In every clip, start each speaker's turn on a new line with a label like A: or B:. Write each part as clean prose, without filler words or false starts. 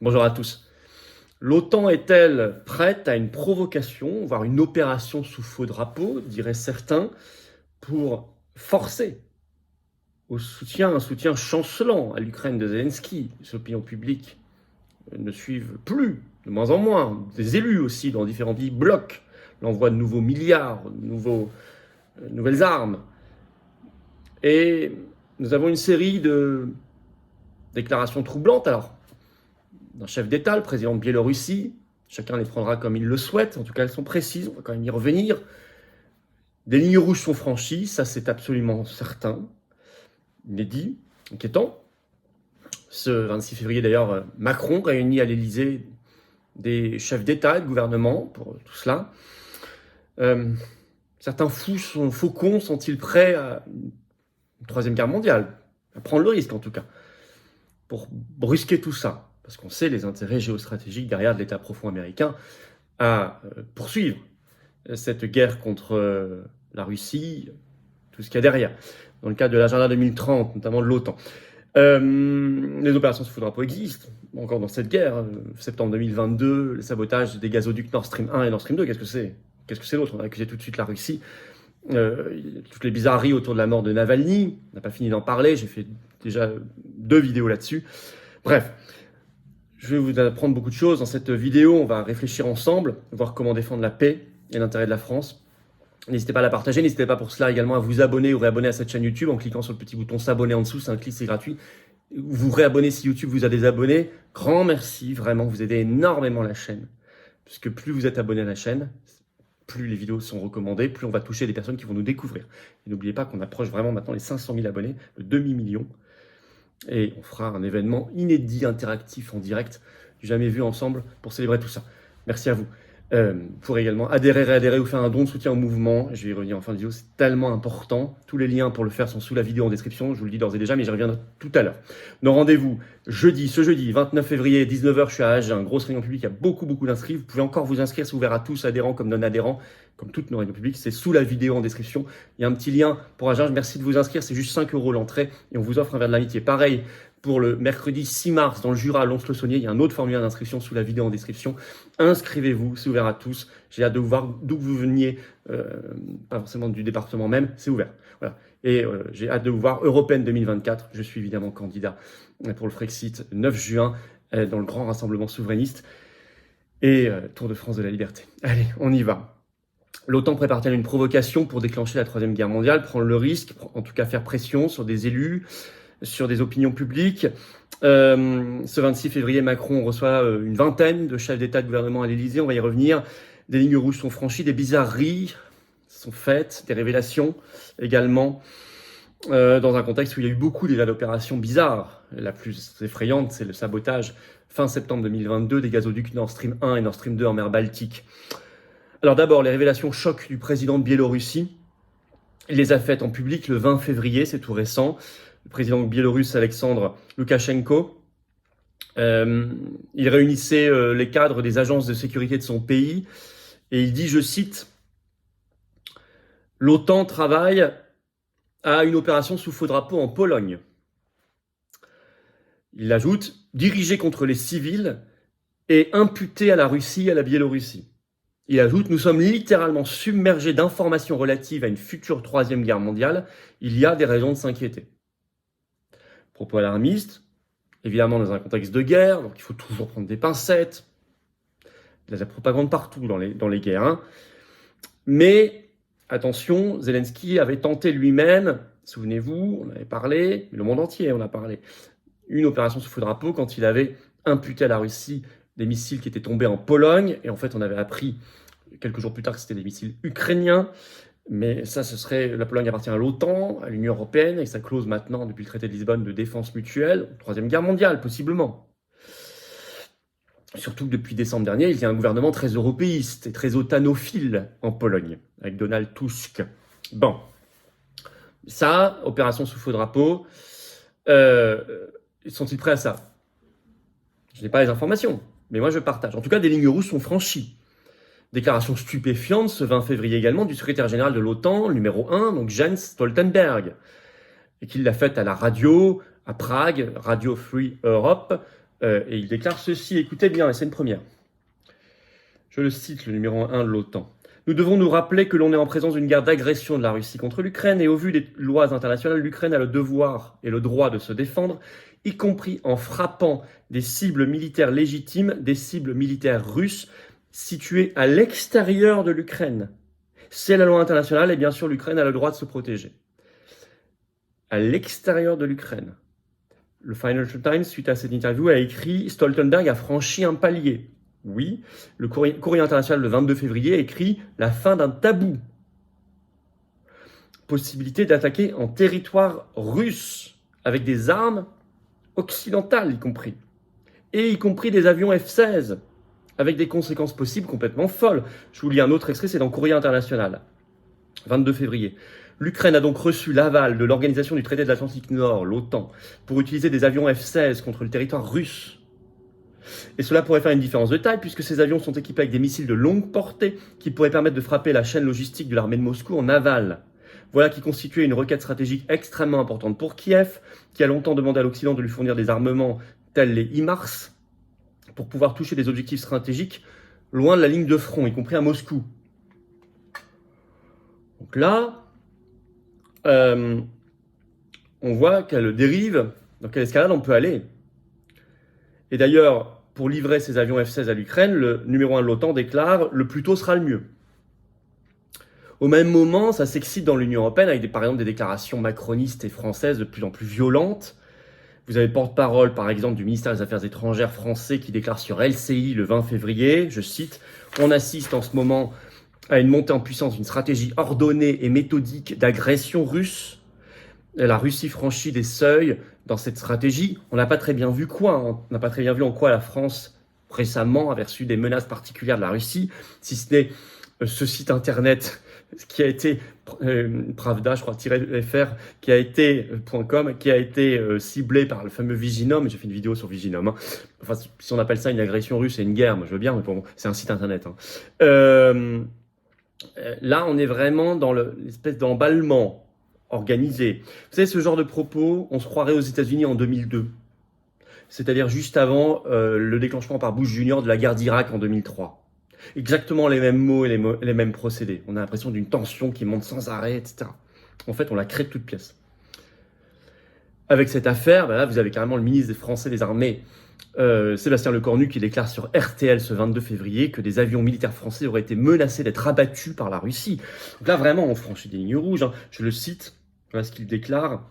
A: Bonjour à tous. L'OTAN est-elle prête à une provocation, voire une opération sous faux drapeau, diraient certains, pour forcer un soutien chancelant à l'Ukraine de Zelensky? Les opinions publiques ne suivent plus, de moins en moins. Des élus aussi dans différents pays bloquent l'envoi de nouveaux milliards, de nouvelles armes. Et nous avons une série de déclarations troublantes. Alors, d'un chef d'État, le président de Biélorussie. Chacun les prendra comme il le souhaite. En tout cas, elles sont précises. On va quand même y revenir. Des lignes rouges sont franchies. Ça, c'est absolument certain. Inédit, inquiétant. Ce 26 février, d'ailleurs, Macron réunit à l'Élysée des chefs d'État et de gouvernement pour tout cela. Certains faucons sont-ils prêts à une troisième guerre mondiale? À prendre le risque, en tout cas, pour brusquer tout ça. Parce qu'on sait les intérêts géostratégiques derrière de l'État profond américain à poursuivre cette guerre contre la Russie, tout ce qu'il y a derrière. Dans le cadre de l'agenda 2030, notamment de l'OTAN. Les opérations sous faux drapeau existent, encore dans cette guerre. Septembre 2022, le sabotage des gazoducs Nord Stream 1 et Nord Stream 2, qu'est-ce que c'est? Qu'est-ce que c'est d'autre? On a accusé tout de suite la Russie. Toutes les bizarreries autour de la mort de Navalny, on n'a pas fini d'en parler, j'ai fait déjà 2 vidéos là-dessus. Bref, je vais vous apprendre beaucoup de choses. Dans cette vidéo, on va réfléchir ensemble, voir comment défendre la paix et l'intérêt de la France. N'hésitez pas à la partager, n'hésitez pas pour cela également à vous abonner ou réabonner à cette chaîne YouTube en cliquant sur le petit bouton s'abonner en dessous, c'est un clic, c'est gratuit. Vous réabonnez si YouTube vous a désabonné. Grand merci, vraiment, vous aidez énormément la chaîne. Puisque plus vous êtes abonné à la chaîne, plus les vidéos sont recommandées, plus on va toucher des personnes qui vont nous découvrir. Et n'oubliez pas qu'on approche vraiment maintenant les 500 000 abonnés, le demi-million. Et on fera un événement inédit, interactif, en direct, jamais vu ensemble, pour célébrer tout ça. Merci à vous. Vous pourrez également adhérer, réadhérer ou faire un don de soutien au mouvement. Je vais y revenir en fin de vidéo, c'est tellement important. Tous les liens pour le faire sont sous la vidéo en description, je vous le dis d'ores et déjà, mais j'y reviendrai tout à l'heure. Nos rendez-vous, ce jeudi, 29 février, 19h, je suis à Agen, grosse réunion publique, il y a beaucoup d'inscrits. Vous pouvez encore vous inscrire, c'est ouvert à tous, adhérents comme non-adhérents, comme toutes nos réunions publiques, c'est sous la vidéo en description. Il y a un petit lien pour Agen, merci de vous inscrire, c'est juste 5 € l'entrée et on vous offre un verre de l'amitié. Pareil, pour le mercredi 6 mars, dans le Jura, à Lons-le-Saunier, il y a un autre formulaire d'inscription sous la vidéo en description. Inscrivez-vous, c'est ouvert à tous. J'ai hâte de vous voir d'où vous veniez, pas forcément du département même, c'est ouvert. Voilà. Et j'ai hâte de vous voir. Européenne 2024, je suis évidemment candidat pour le Frexit 9 juin, dans le grand rassemblement souverainiste. Et Tour de France de la liberté. Allez, on y va. L'OTAN prépare-t-elle une provocation pour déclencher la troisième guerre mondiale, prendre le risque, en tout cas faire pression sur des élus, sur des opinions publiques. Ce 26 février, Macron reçoit une vingtaine de chefs d'État et de gouvernement à l'Élysée. On va y revenir. Des lignes rouges sont franchies, des bizarreries sont faites, des révélations également, dans un contexte où il y a eu beaucoup déjà d'opérations bizarres. La plus effrayante, c'est le sabotage fin septembre 2022 des gazoducs Nord Stream 1 et Nord Stream 2 en mer Baltique. Alors d'abord, les révélations choc du président de Biélorussie. Il les a faites en public le 20 février, c'est tout récent. Le président biélorusse Alexandre Loukachenko. Il réunissait les cadres des agences de sécurité de son pays et il dit, je cite, « L'OTAN travaille à une opération sous faux drapeau en Pologne. » Il ajoute, « dirigée contre les civils et imputée à la Russie et à la Biélorussie. » Il ajoute, « Nous sommes littéralement submergés d'informations relatives à une future troisième guerre mondiale. Il y a des raisons de s'inquiéter. » Propos alarmistes, évidemment dans un contexte de guerre, donc il faut toujours prendre des pincettes. Il y a de la propagande partout dans les guerres. Hein. Mais attention, Zelensky avait tenté lui-même, souvenez-vous, on avait parlé, le monde entier on a parlé, une opération sous faux drapeau quand il avait imputé à la Russie des missiles qui étaient tombés en Pologne. Et en fait, on avait appris quelques jours plus tard que c'était des missiles ukrainiens. Mais ça, la Pologne appartient à l'OTAN, à l'Union européenne, avec sa clause maintenant, depuis le traité de Lisbonne, de défense mutuelle, troisième guerre mondiale, possiblement. Surtout que depuis décembre dernier, il y a un gouvernement très européiste et très otanophile en Pologne, avec Donald Tusk. Bon, ça, opération sous faux drapeau, sont-ils prêts à ça? Je n'ai pas les informations, mais moi je partage. En tout cas, des lignes rouges sont franchies. Déclaration stupéfiante ce 20 février également du secrétaire général de l'OTAN, le numéro 1, donc Jens Stoltenberg, et qu'il l'a faite à la radio, à Prague, Radio Free Europe, Et il déclare ceci, écoutez bien, et c'est une première. Je le cite, le numéro 1 de l'OTAN. Nous devons nous rappeler que l'on est en présence d'une guerre d'agression de la Russie contre l'Ukraine, et au vu des lois internationales, l'Ukraine a le devoir et le droit de se défendre, y compris en frappant des cibles militaires légitimes, des cibles militaires russes situées à l'extérieur de l'Ukraine. C'est la loi internationale, et bien sûr, l'Ukraine a le droit de se protéger. À l'extérieur de l'Ukraine. Le Financial Times, suite à cette interview, a écrit « Stoltenberg a franchi un palier ». Oui, le courrier international le 22 février écrit « La fin d'un tabou ». Possibilité d'attaquer en territoire russe, avec des armes occidentales y compris. Et y compris des avions F-16, avec des conséquences possibles complètement folles. Je vous lis un autre extrait, c'est dans Courrier international, 22 février. L'Ukraine a donc reçu l'aval de l'Organisation du traité de l'Atlantique Nord, l'OTAN, pour utiliser des avions F-16 contre le territoire russe. Et cela pourrait faire une différence de taille, puisque ces avions sont équipés avec des missiles de longue portée qui pourraient permettre de frapper la chaîne logistique de l'armée de Moscou en aval. Voilà qui constituait une requête stratégique extrêmement importante pour Kiev, qui a longtemps demandé à l'Occident de lui fournir des armements tels les HIMARS, pour pouvoir toucher des objectifs stratégiques loin de la ligne de front, y compris à Moscou. Donc là, on voit quelle dérive, dans quelle escalade on peut aller. Et d'ailleurs, pour livrer ces avions F-16 à l'Ukraine, le numéro 1 de l'OTAN déclare « le plus tôt sera le mieux ». Au même moment, ça s'excite dans l'Union européenne avec par exemple des déclarations macronistes et françaises de plus en plus violentes. Vous avez porte-parole par exemple du ministère des Affaires étrangères français qui déclare sur LCI le 20 février, je cite, « On assiste en ce moment à une montée en puissance d'une stratégie ordonnée et méthodique d'agression russe. La Russie franchit des seuils dans cette stratégie. On n'a pas très bien vu quoi. On n'a pas très bien vu en quoi la France récemment a reçu des menaces particulières de la Russie, si ce n'est ce site internet qui a été Pravda, je crois, -fr, qui a été .com, qui a été ciblé par le fameux Viginum. J'ai fait une vidéo sur Viginum. Hein. Enfin, si on appelle ça une agression russe et une guerre, moi je veux bien, mais bon, c'est un site internet. Hein. Là, on est vraiment dans l'espèce d'emballement organisé. Vous savez, ce genre de propos, on se croirait aux États-Unis en 2002. C'est-à-dire juste avant le déclenchement par Bush Jr. de la guerre d'Irak en 2003. Exactement les mêmes mots et les mêmes procédés. On a l'impression d'une tension qui monte sans arrêt, etc. En fait, on la crée de toutes pièces. Avec cette affaire, ben là, vous avez carrément le ministre des Français des Armées, Sébastien Lecornu, qui déclare sur RTL ce 22 février que des avions militaires français auraient été menacés d'être abattus par la Russie. Donc là, vraiment, on franchit des lignes rouges. Hein. Je le cite. Voilà ce qu'il déclare.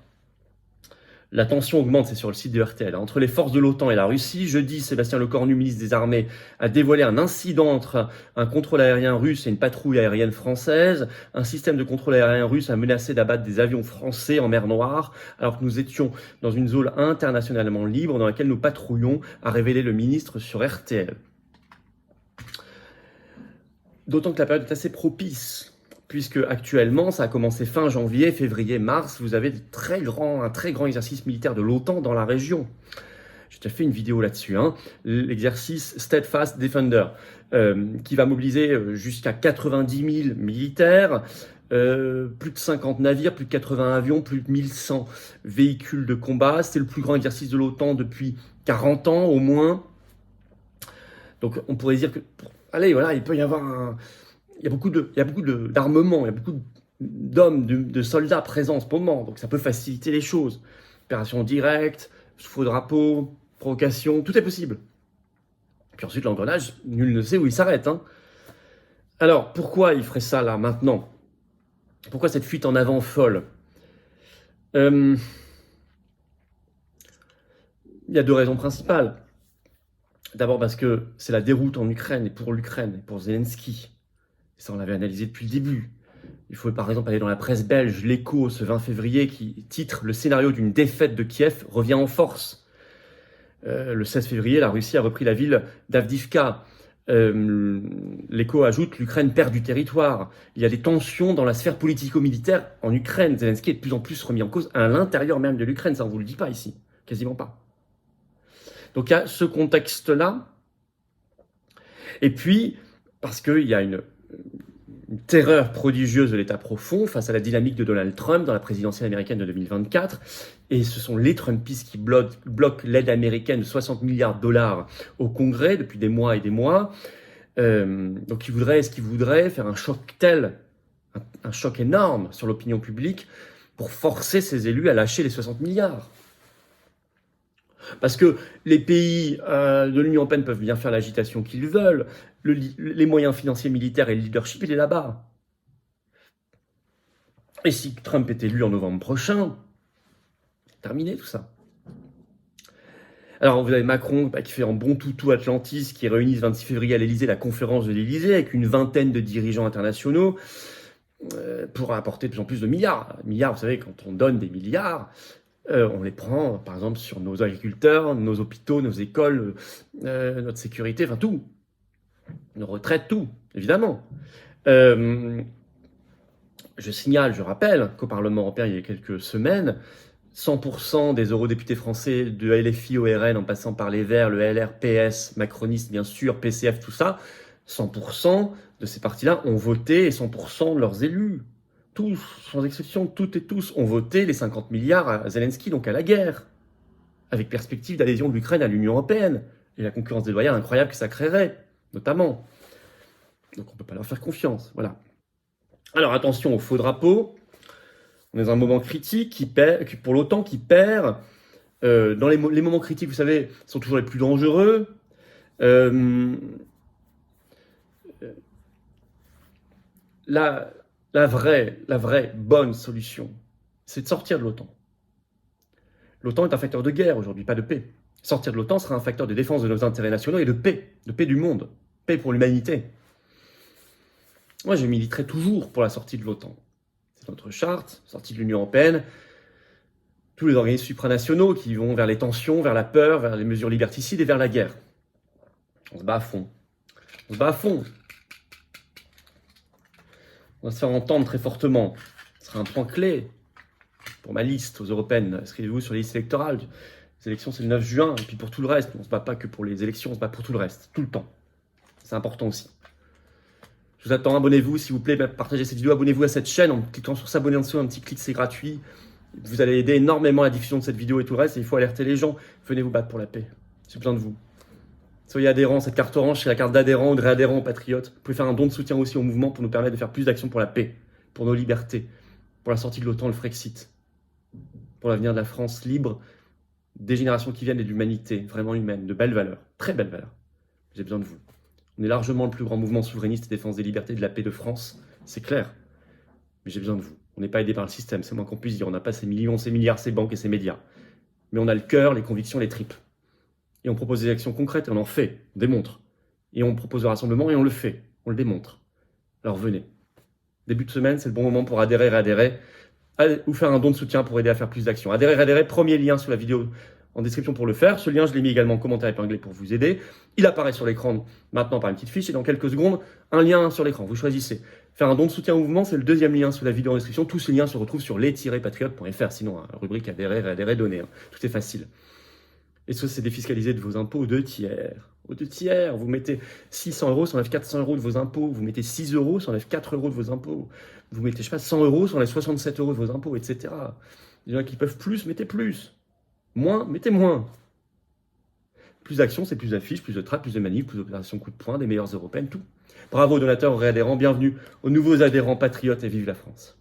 A: La tension augmente, c'est sur le site de RTL. Entre les forces de l'OTAN et la Russie, jeudi, Sébastien Lecornu, ministre des Armées, a dévoilé un incident entre un contrôle aérien russe et une patrouille aérienne française. Un système de contrôle aérien russe a menacé d'abattre des avions français en mer Noire, alors que nous étions dans une zone internationalement libre dans laquelle nous patrouillons, a révélé le ministre sur RTL. D'autant que la période est assez propice, puisque actuellement, ça a commencé fin janvier, février, mars, vous avez un très grand exercice militaire de l'OTAN dans la région. J'ai déjà fait une vidéo là-dessus, hein. L'exercice Steadfast Defender, qui va mobiliser jusqu'à 90 000 militaires, plus de 50 navires, plus de 80 avions, plus de 1100 véhicules de combat. C'est le plus grand exercice de l'OTAN depuis 40 ans au moins. Donc on pourrait dire que, allez, voilà, il peut y avoir il y a beaucoup d'armements, il y a beaucoup d'hommes, de soldats présents en ce moment, donc ça peut faciliter les choses. Opération directe, faux drapeau, provocation, tout est possible. Puis ensuite, l'engrenage, nul ne sait où il s'arrête. Hein. Alors, pourquoi il ferait ça là, maintenant? Pourquoi cette fuite en avant folle? Il y a deux raisons principales. D'abord parce que c'est la déroute en Ukraine et pour Zelensky. Ça, on l'avait analysé depuis le début. Il faut par exemple aller dans la presse belge, l'Écho, ce 20 février, qui titre « Le scénario d'une défaite de Kiev revient en force ». Le 16 février, la Russie a repris la ville d'Avdiivka. L'Écho ajoute « L'Ukraine perd du territoire ». Il y a des tensions dans la sphère politico-militaire en Ukraine. Zelensky est de plus en plus remis en cause à l'intérieur même de l'Ukraine. Ça, on ne vous le dit pas ici. Quasiment pas. Donc il y a ce contexte-là. Et puis, parce qu'il y a une terreur prodigieuse de l'État profond face à la dynamique de Donald Trump dans la présidentielle américaine de 2024. Et ce sont les Trumpistes qui bloquent l'aide américaine de 60 milliards de dollars au Congrès depuis des mois et des mois. Donc est-ce qu'ils voudraient faire un choc tel, un choc énorme sur l'opinion publique pour forcer ces élus à lâcher les 60 milliards? Parce que les pays de l'Union européenne peuvent bien faire l'agitation qu'ils veulent. Les moyens financiers, militaires et le leadership, il est là-bas. Et si Trump est élu en novembre prochain, terminé tout ça. Alors vous avez Macron qui fait un bon toutou Atlantis, qui réunit ce 26 février à l'Élysée la conférence de l'Élysée avec une vingtaine de dirigeants internationaux pour apporter de plus en plus de milliards. Milliards, vous savez, quand on donne des milliards, on les prend, par exemple, sur nos agriculteurs, nos hôpitaux, nos écoles, notre sécurité, enfin tout. Nos retraites, tout, évidemment. Je rappelle qu'au Parlement européen, il y a quelques semaines, 100% des eurodéputés français de LFI au RN, en passant par les Verts, le LR, PS, macroniste, bien sûr, PCF, tout ça, 100% de ces partis-là ont voté et 100% de leurs élus. Tous, sans exception, toutes et tous ont voté les 50 milliards à Zelensky, donc à la guerre, avec perspective d'adhésion de l'Ukraine à l'Union européenne, et la concurrence déloyale incroyable que ça créerait, notamment. Donc on ne peut pas leur faire confiance, voilà. Alors attention aux faux drapeaux, on est dans un moment critique pour l'OTAN qui perd. Dans les moments critiques, vous savez, sont toujours les plus dangereux. La vraie bonne solution, c'est de sortir de l'OTAN. L'OTAN est un facteur de guerre aujourd'hui, pas de paix. Sortir de l'OTAN sera un facteur de défense de nos intérêts nationaux et de paix du monde, paix pour l'humanité. Moi, je militerai toujours pour la sortie de l'OTAN. C'est notre charte, sortie de l'Union européenne. Tous les organismes supranationaux qui vont vers les tensions, vers la peur, vers les mesures liberticides et vers la guerre. On se bat à fond. On se bat à fond. On va se faire entendre très fortement. Ce sera un point clé pour ma liste aux européennes. Inscrivez-vous sur les listes électorales. Les élections, c'est le 9 juin. Et puis pour tout le reste, on ne se bat pas que pour les élections, on se bat pour tout le reste, tout le temps. C'est important aussi. Je vous attends, abonnez-vous, s'il vous plaît, partagez cette vidéo, abonnez-vous à cette chaîne en cliquant sur s'abonner en dessous, un petit clic, c'est gratuit. Vous allez aider énormément à la diffusion de cette vidéo et tout le reste, et il faut alerter les gens. Venez vous battre pour la paix. J'ai besoin de vous. Soyez adhérents, cette carte orange, c'est la carte d'adhérent ou de réadhérent aux patriotes. Vous pouvez faire un don de soutien aussi au mouvement pour nous permettre de faire plus d'actions pour la paix, pour nos libertés, pour la sortie de l'OTAN, le Frexit, pour l'avenir de la France libre, des générations qui viennent et de l'humanité, vraiment humaine, de belles valeurs, très belles valeurs. J'ai besoin de vous. On est largement le plus grand mouvement souverainiste et défense des libertés et de la paix de France, c'est clair. Mais j'ai besoin de vous. On n'est pas aidé par le système, c'est moins qu'on puisse dire. On n'a pas ces millions, ces milliards, ces banques et ces médias. Mais on a le cœur, les convictions, les tripes. Et on propose des actions concrètes et on en fait, on démontre. Et on propose le rassemblement et on le fait, on le démontre. Alors venez. Début de semaine, c'est le bon moment pour adhérer, réadhérer, ou faire un don de soutien pour aider à faire plus d'actions. Adhérer, réadhérer, premier lien sous la vidéo en description pour le faire. Ce lien, je l'ai mis également en commentaire épinglé pour vous aider. Il apparaît sur l'écran maintenant par une petite fiche et dans quelques secondes, un lien sur l'écran. Vous choisissez. Faire un don de soutien au mouvement, c'est le deuxième lien sous la vidéo en description. Tous ces liens se retrouvent sur les-patriotes.fr. Sinon, rubrique adhérer, réadhérer, donner. Tout est facile. Et ça, c'est défiscalisé de vos impôts aux 2 tiers. Aux 2 tiers, vous mettez 600 €, ça enlève 400 € de vos impôts. Vous mettez 6 €, ça enlève 4 € de vos impôts. Vous mettez, 100 €, ça enlève 67 € de vos impôts, etc. Les gens qui peuvent plus, mettez plus. Moins, mettez moins. Plus d'actions, c'est plus d'affiches, plus de tracts, plus de manifs, plus d'opérations coup de poing, des meilleures européennes, tout. Bravo aux donateurs, aux réadhérents, bienvenue aux nouveaux adhérents patriotes et vive la France.